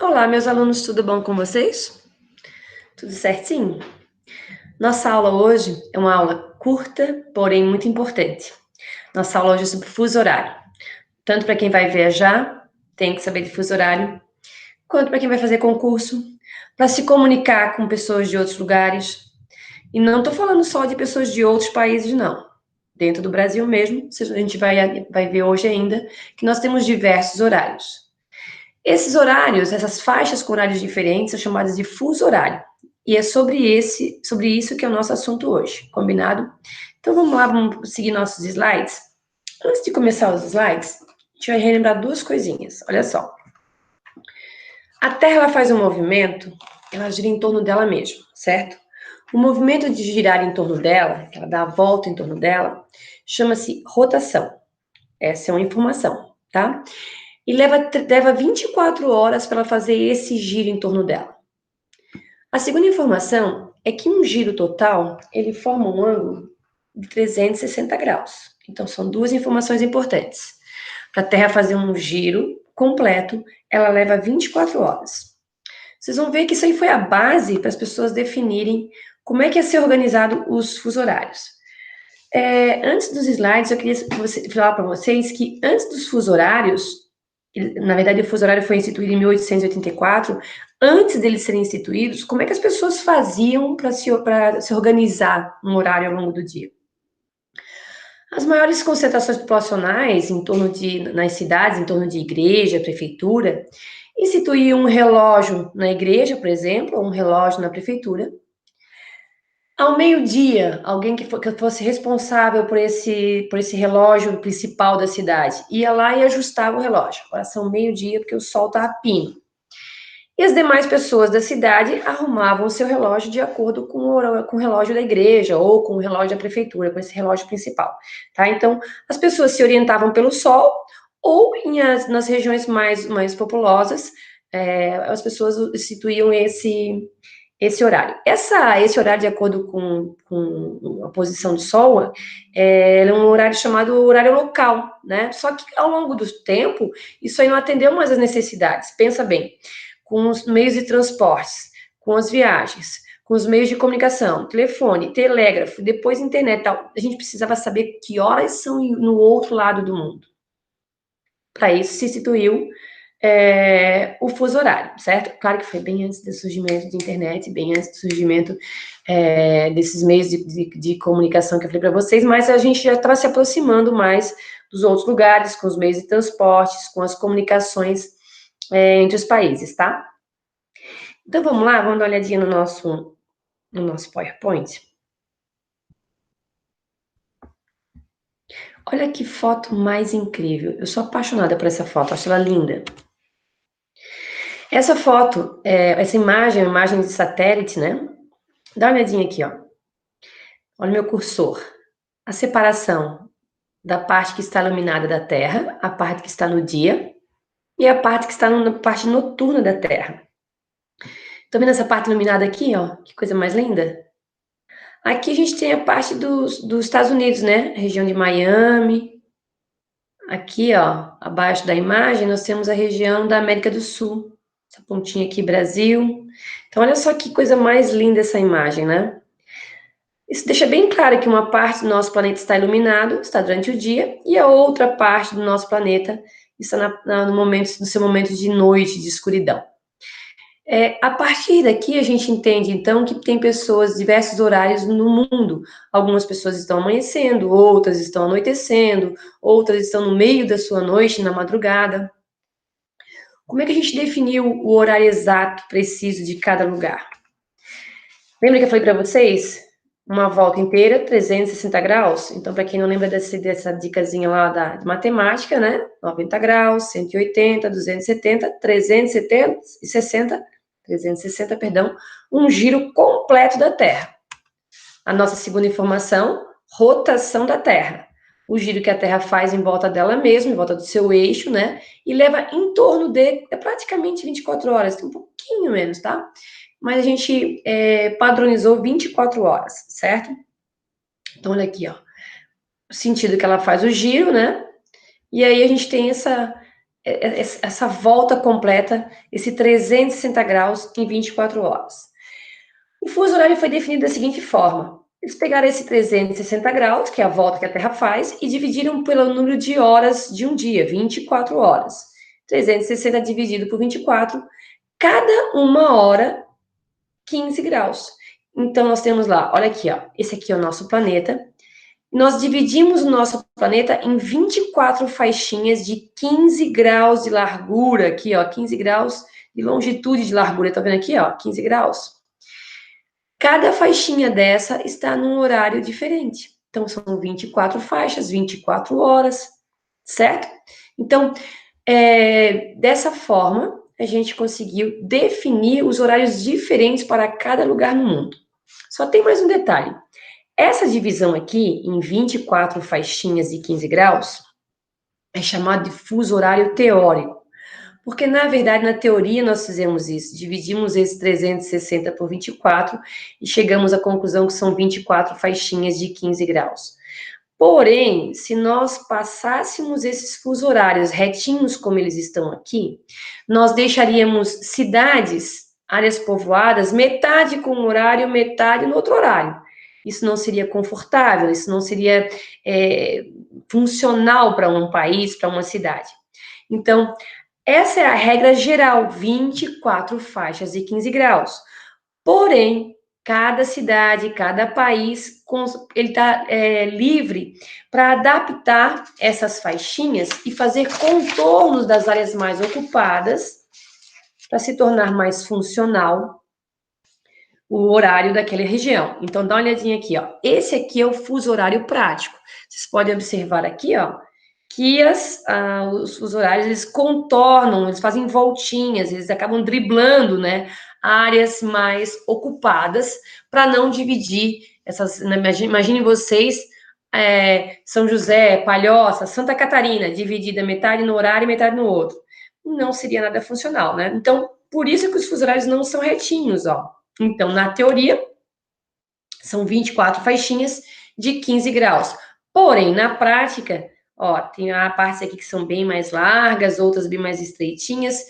Olá, meus alunos, tudo bom com vocês? Tudo certinho? Nossa aula hoje é uma aula curta, porém muito importante. Nossa aula hoje é sobre fuso horário. Tanto para quem vai viajar, tem que saber de fuso horário, quanto para quem vai fazer concurso, para se comunicar com pessoas de outros lugares. E não estou falando só de pessoas de outros países, não. Dentro do Brasil mesmo, a gente vai ver hoje ainda que nós temos diversos horários. Esses horários, essas faixas com horários diferentes, são chamadas de fuso horário. E é sobre isso que é o nosso assunto hoje, combinado? Então vamos lá, vamos seguir nossos slides. Antes de começar os slides, a gente vai relembrar duas coisinhas. Olha só. A Terra ela faz um movimento, ela gira em torno dela mesma, certo? O movimento de girar em torno dela, ela dá a volta em torno dela, chama-se rotação. Essa é uma informação, tá? E leva 24 horas para ela fazer esse giro em torno dela. A segunda informação é que um giro total, ele forma um ângulo de 360 graus. Então, são duas informações importantes. Para a Terra fazer um giro completo, ela leva 24 horas. Vocês vão ver que isso aí foi a base para as pessoas definirem como é que ia ser organizado os fusos horários. Antes dos slides, eu queria falar para vocês que antes dos fusos horários, na verdade, o fuso horário foi instituído em 1884. Antes deles serem instituídos, como é que as pessoas faziam para se organizar um horário ao longo do dia? As maiores concentrações populacionais nas cidades, em torno de igreja, prefeitura, instituíam um relógio na igreja, por exemplo, ou um relógio na prefeitura. Ao meio-dia, alguém que fosse responsável por esse relógio principal da cidade ia lá e ajustava o relógio. Agora são meio-dia porque o sol está a pino. E as demais pessoas da cidade arrumavam o seu relógio de acordo com o relógio da igreja ou com o relógio da prefeitura, com esse relógio principal. Tá? Então, as pessoas se orientavam pelo sol ou nas regiões mais populosas, as pessoas instituíam esse horário. Esse horário, de acordo com a posição do sol, é um horário chamado horário local, né? Só que ao longo do tempo, isso aí não atendeu mais às necessidades. Pensa bem, com os meios de transportes, com as viagens, com os meios de comunicação, telefone, telégrafo, depois internet, tal, a gente precisava saber que horas são no outro lado do mundo. Para isso se instituiu o fuso horário, certo? Claro que foi bem antes do surgimento de internet, bem antes do surgimento desses meios de comunicação que eu falei para vocês, mas a gente já estava se aproximando mais dos outros lugares, com os meios de transportes, com as comunicações entre os países, tá? Então vamos lá, vamos dar uma olhadinha no nosso PowerPoint. Olha que foto mais incrível. Eu sou apaixonada por essa foto, acho ela linda. Essa foto, essa imagem é uma imagem de satélite, né? Dá uma olhadinha aqui, ó. Olha o meu cursor. A separação da parte que está iluminada da Terra, a parte que está no dia, e a parte que está na parte noturna da Terra. Estão vendo essa parte iluminada aqui, ó? Que coisa mais linda. Aqui a gente tem a parte dos Estados Unidos, né? A região de Miami. Aqui, ó, abaixo da imagem, nós temos a região da América do Sul. Essa pontinha aqui, Brasil. Então, olha só que coisa mais linda essa imagem, né? Isso deixa bem claro que uma parte do nosso planeta está iluminado, está durante o dia, e a outra parte do nosso planeta está no seu momento de noite, de escuridão. A partir daqui, a gente entende, então, que tem pessoas, diversos horários no mundo. Algumas pessoas estão amanhecendo, outras estão anoitecendo, outras estão no meio da sua noite, na madrugada. Como é que a gente definiu o horário exato, preciso de cada lugar? Lembra que eu falei para vocês? Uma volta inteira, 360 graus. Então, para quem não lembra dessa dicasinha lá de matemática, né? 90 graus, 180, 270, 360, perdão, um giro completo da Terra. A nossa segunda informação, rotação da Terra. O giro que a Terra faz em volta dela mesma, em volta do seu eixo, né? E leva em torno de praticamente 24 horas, tem um pouquinho menos, tá? Mas a gente padronizou 24 horas, certo? Então, olha aqui, ó. O sentido que ela faz o giro, né? E aí a gente tem essa volta completa, esse 360 graus em 24 horas. O fuso horário foi definido da seguinte forma: eles pegaram esse 360 graus, que é a volta que a Terra faz, e dividiram pelo número de horas de um dia, 24 horas. 360 dividido por 24, cada uma hora, 15 graus. Então, nós temos lá, olha aqui, ó, esse aqui é o nosso planeta. Nós dividimos o nosso planeta em 24 faixinhas de 15 graus de largura, aqui, ó, 15 graus de longitude de largura, tá vendo aqui, ó, 15 graus. Cada faixinha dessa está num horário diferente. Então, são 24 faixas, 24 horas, certo? Então, dessa forma, a gente conseguiu definir os horários diferentes para cada lugar no mundo. Só tem mais um detalhe. Essa divisão aqui, em 24 faixinhas de 15 graus, é chamada de fuso horário teórico. Porque, na verdade, na teoria nós fizemos isso, dividimos esse 360 por 24 e chegamos à conclusão que são 24 faixinhas de 15 graus. Porém, se nós passássemos esses fuso horários retinhos como eles estão aqui, nós deixaríamos cidades, áreas povoadas, metade com um horário, metade no outro horário. Isso não seria confortável, isso não seria funcional para um país, para uma cidade. Então, essa é a regra geral, 24 faixas e 15 graus. Porém, cada cidade, cada país, ele está livre para adaptar essas faixinhas e fazer contornos das áreas mais ocupadas para se tornar mais funcional o horário daquela região. Então, dá uma olhadinha aqui, ó. Esse aqui é o fuso horário prático. Vocês podem observar aqui, ó, que os horários, eles contornam, eles fazem voltinhas, eles acabam driblando, né, áreas mais ocupadas, para não dividir essas, imagine vocês, São José, Palhoça, Santa Catarina, dividida metade no horário e metade no outro. Não seria nada funcional, né? Então, por isso que os fusos horários não são retinhos, ó. Então, na teoria, são 24 faixinhas de 15 graus. Porém, na prática, ó, tem partes aqui que são bem mais largas, outras bem mais estreitinhas,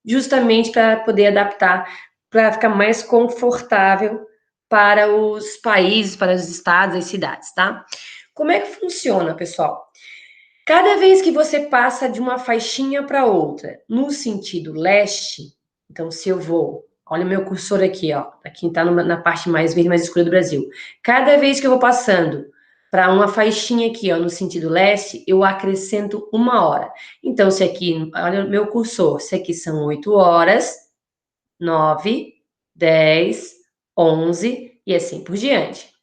justamente para poder adaptar, para ficar mais confortável para os países, para os estados, as cidades, tá? Como é que funciona, pessoal? Cada vez que você passa de uma faixinha para outra, no sentido leste, então se eu vou, olha o meu cursor aqui, ó, aqui está na parte mais verde, mais escura do Brasil. Cada vez que eu vou passando para uma faixinha aqui, ó, no sentido leste, eu acrescento uma hora. Então, se aqui, olha o meu cursor, se aqui são 8 horas, 9, 10, 11 e assim por diante.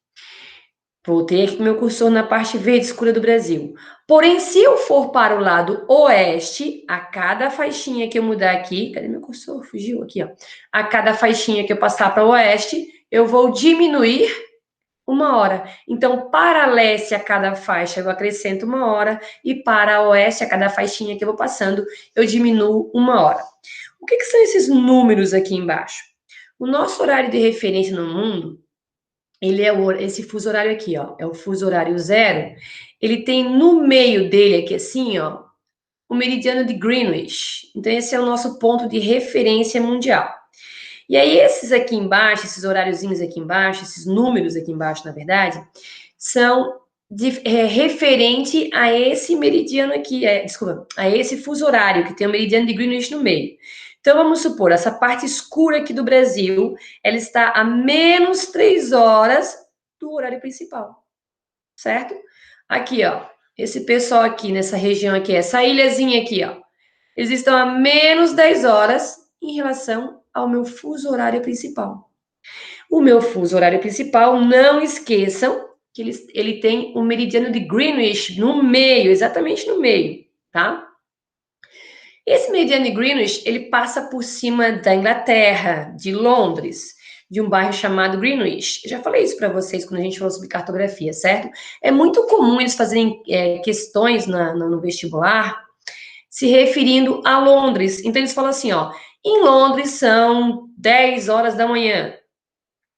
Voltei aqui com meu cursor na parte verde escura do Brasil. Porém, se eu for para o lado oeste, a cada faixinha que eu mudar aqui, cadê meu cursor? Fugiu aqui, ó. A cada faixinha que eu passar para o oeste, eu vou diminuir uma hora. Então, para leste, a cada faixa, eu acrescento uma hora, e para oeste, a cada faixinha que eu vou passando, eu diminuo uma hora. O que são esses números aqui embaixo? O nosso horário de referência no mundo, ele é esse fuso horário aqui, ó, é o fuso horário 0. Ele tem no meio dele aqui assim, ó, o meridiano de Greenwich. Então esse é o nosso ponto de referência mundial. E aí esses aqui embaixo, esses horáriozinhos aqui embaixo, esses números aqui embaixo, na verdade, são referente a esse meridiano aqui, desculpa, a esse fuso horário que tem o meridiano de Greenwich no meio. Então, vamos supor, essa parte escura aqui do Brasil, ela está a menos 3 horas do horário principal, certo? Aqui, ó, esse pessoal aqui, nessa região aqui, essa ilhazinha aqui, ó, eles estão a menos 10 horas em relação ao meu fuso horário principal. O meu fuso horário principal, não esqueçam que ele tem o meridiano de Greenwich no meio, exatamente no meio, tá? Esse meridiano de Greenwich, ele passa por cima da Inglaterra, de Londres, de um bairro chamado Greenwich. Eu já falei isso para vocês quando a gente falou sobre cartografia, certo? É muito comum eles fazerem questões no vestibular se referindo a Londres. Então, eles falam assim, ó, em Londres são 10 horas da manhã.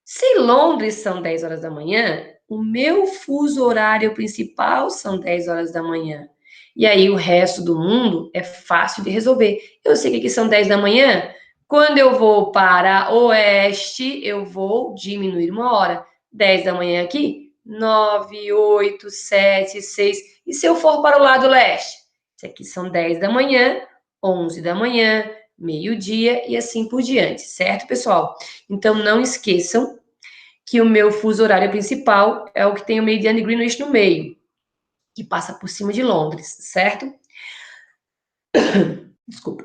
Se Londres são 10 horas da manhã, o meu fuso horário principal são 10 horas da manhã. E aí o resto do mundo é fácil de resolver. Eu sei que aqui são 10 da manhã, quando eu vou para oeste, eu vou diminuir 1 hora. 10 da manhã aqui, 9, 8, 7, 6. E se eu for para o lado leste? Isso aqui são 10 da manhã, 11 da manhã, meio-dia e assim por diante, certo, pessoal? Então, não esqueçam que o meu fuso horário principal é o que tem o meridiano de Greenwich no meio, que passa por cima de Londres, certo? Desculpa.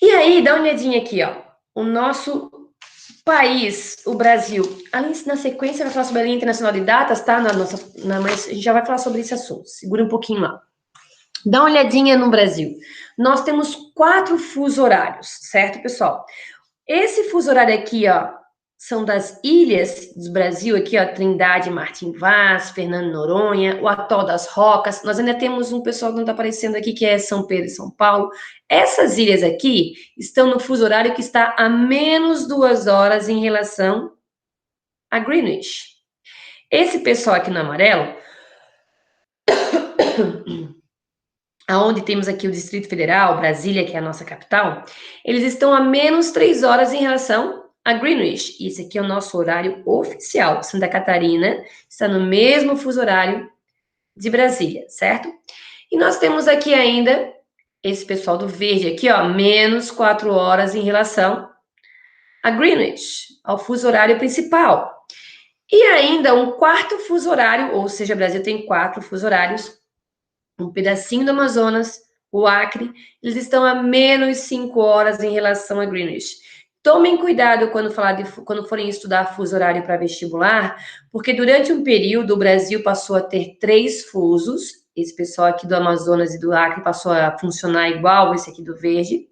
E aí, dá uma olhadinha aqui, ó. O nosso país, o Brasil. Ali na sequência vai falar sobre a linha internacional de datas, tá? Mas a gente já vai falar sobre esse assunto. Segura um pouquinho lá. Dá uma olhadinha no Brasil. Nós temos 4 fusos horários, certo, pessoal? Esse fuso horário aqui, ó, são das ilhas do Brasil, aqui, ó, Trindade, Martim Vaz, Fernando Noronha, o Atol das Rocas. Nós ainda temos um pessoal que não está aparecendo aqui, que é São Pedro e São Paulo. Essas ilhas aqui estão no fuso horário que está a menos 2 horas em relação a Greenwich. Esse pessoal aqui no amarelo, aonde temos aqui o Distrito Federal, Brasília, que é a nossa capital, eles estão a menos 3 horas em relação a Greenwich. E esse aqui é o nosso horário oficial. Santa Catarina está no mesmo fuso horário de Brasília, certo? E nós temos aqui ainda esse pessoal do verde aqui, ó, menos 4 horas em relação a Greenwich, ao fuso horário principal. E ainda um quarto fuso horário, ou seja, o Brasil tem 4 fuso horários, um pedacinho do Amazonas, o Acre, eles estão a menos 5 horas em relação a Greenwich. Tomem cuidado quando forem estudar fuso horário para vestibular, porque durante um período o Brasil passou a ter 3 fusos, esse pessoal aqui do Amazonas e do Acre passou a funcionar igual esse aqui do verde.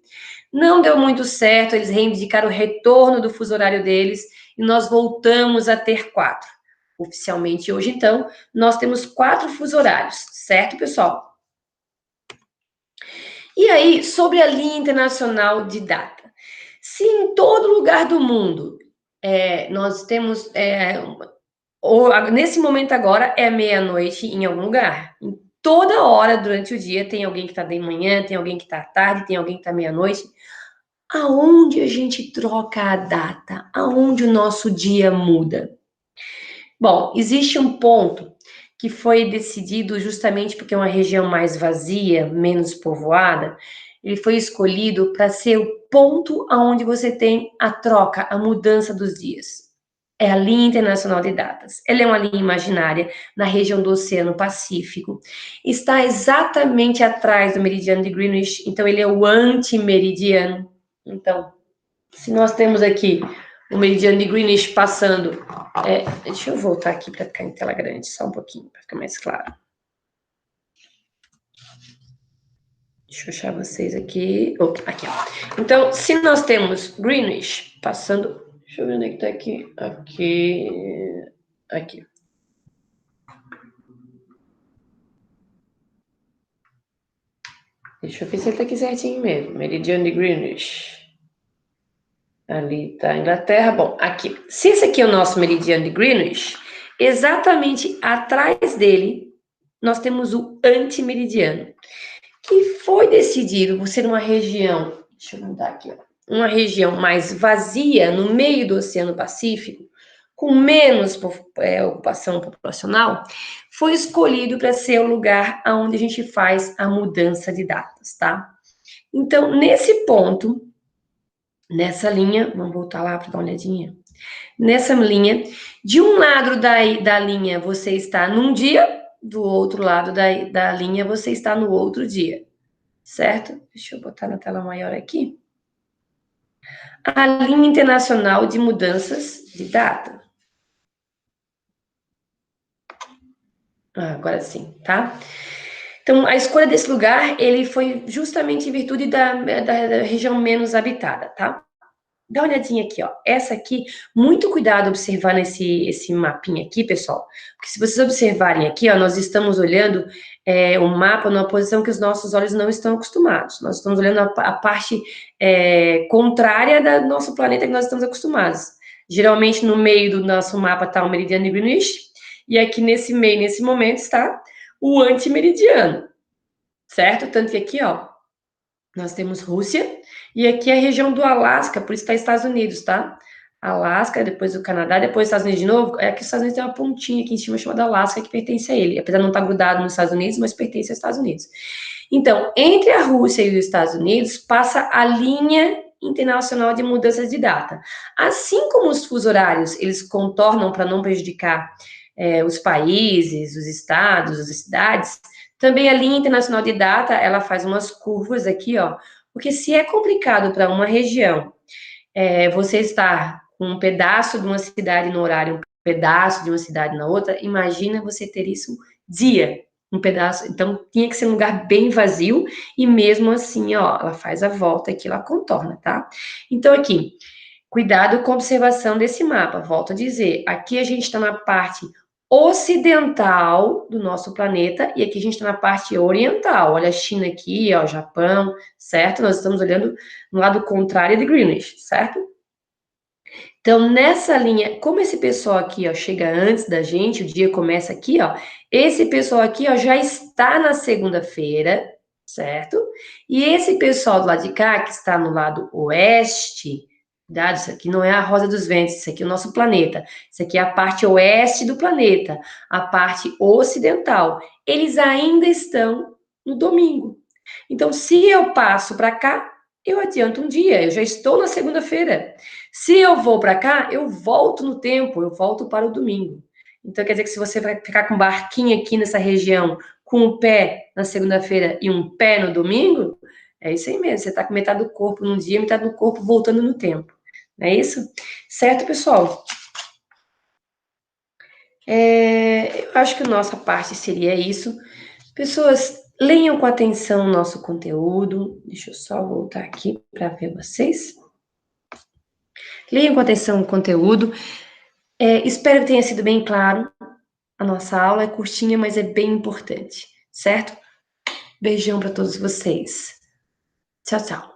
Não deu muito certo, eles reivindicaram o retorno do fuso horário deles e nós voltamos a ter 4. Oficialmente hoje, então, nós temos 4 fuso horários, certo, pessoal? E aí, sobre a linha internacional de data. Se em todo lugar do mundo nós temos, nesse momento agora é meia-noite em algum lugar. Em toda hora durante o dia tem alguém que está de manhã, tem alguém que está à tarde, tem alguém que está meia-noite. Aonde a gente troca a data? Aonde o nosso dia muda? Bom, existe um ponto que foi decidido justamente porque é uma região mais vazia, menos povoada, ele foi escolhido para ser o ponto onde você tem a troca, a mudança dos dias. É a linha internacional de datas. Ela é uma linha imaginária na região do Oceano Pacífico. Está exatamente atrás do meridiano de Greenwich, então ele é o antimeridiano. Então, se nós temos aqui o meridiano de Greenwich passando... deixa eu voltar aqui para ficar em tela grande, só um pouquinho, para ficar mais claro. Deixa eu achar vocês aqui. Aqui, ó. Então, se nós temos Greenwich passando... Deixa eu ver onde é que tá aqui. Aqui. Deixa eu ver se ele tá aqui certinho mesmo. Meridiano de Greenwich. Ali tá a Inglaterra. Bom, aqui. Se esse aqui é o nosso meridiano de Greenwich, exatamente atrás dele, nós temos o antimeridiano, que foi decidido por ser uma região, deixa eu mudar aqui, ó, uma região mais vazia, no meio do Oceano Pacífico, com menos ocupação populacional, foi escolhido para ser o lugar onde a gente faz a mudança de datas, tá? Então, nesse ponto, nessa linha, vamos voltar lá para dar uma olhadinha. Nessa linha, de um lado da linha você está num dia, do outro lado da linha você está no outro dia, certo? Deixa eu botar na tela maior aqui. A linha internacional de mudanças de data. Agora sim, tá? Então, a escolha desse lugar, ele foi justamente em virtude da região menos habitada, tá? Dá uma olhadinha aqui, ó. Essa aqui, muito cuidado observar esse mapinha aqui, pessoal. Porque se vocês observarem aqui, ó, nós estamos olhando o mapa numa posição que os nossos olhos não estão acostumados. Nós estamos olhando a parte contrária do nosso planeta que nós estamos acostumados. Geralmente, no meio do nosso mapa está o meridiano de Greenwich, e aqui nesse meio, nesse momento, está o antimeridiano. certo? Tanto que aqui, ó, nós temos Rússia, e aqui é a região do Alasca, por isso está Estados Unidos, tá? Alasca, depois o Canadá, depois os Estados Unidos de novo. É que os Estados Unidos tem uma pontinha aqui em cima chamada Alasca que pertence a ele, apesar de não estar grudado nos Estados Unidos, mas pertence aos Estados Unidos. Então, entre a Rússia e os Estados Unidos passa a linha internacional de mudanças de data. Assim como os fusos horários, eles contornam para não prejudicar os países, os estados, as cidades, também a linha internacional de data, ela faz umas curvas aqui, ó, porque se é complicado para uma região você estar com um pedaço de uma cidade no horário, um pedaço de uma cidade na outra, imagina você ter isso dia, um pedaço. Então, tinha que ser um lugar bem vazio, e mesmo assim, ó, ela faz a volta aqui, ela contorna, tá? Então, aqui, cuidado com a observação desse mapa. Volto a dizer, aqui a gente está na parte ocidental do nosso planeta, e aqui a gente está na parte oriental. Olha a China aqui, ó, o Japão, certo? Nós estamos olhando no lado contrário de Greenwich, certo? Então, nessa linha, como esse pessoal aqui, ó, chega antes da gente, o dia começa aqui, ó, esse pessoal aqui, ó, já está na segunda-feira, certo? E esse pessoal do lado de cá, que está no lado oeste, cuidado, isso aqui não é a rosa dos ventos, isso aqui é o nosso planeta, isso aqui é a parte oeste do planeta, a parte ocidental, eles ainda estão no domingo. Então, se eu passo para cá, eu adianto um dia, eu já estou na segunda-feira. Se eu vou para cá, eu volto no tempo, eu volto para o domingo. Então, quer dizer que se você vai ficar com um barquinho aqui nessa região, com um pé na segunda-feira e um pé no domingo, é isso aí mesmo, você está com metade do corpo num dia, metade do corpo voltando no tempo. Não é isso? Certo, pessoal? Eu acho que a nossa parte seria isso. Pessoas, leiam com atenção o nosso conteúdo. Deixa eu só voltar aqui para ver vocês. Leiam com atenção o conteúdo. Espero que tenha sido bem claro. A nossa aula é curtinha, mas é bem importante, certo? Beijão para todos vocês. Tchau, tchau.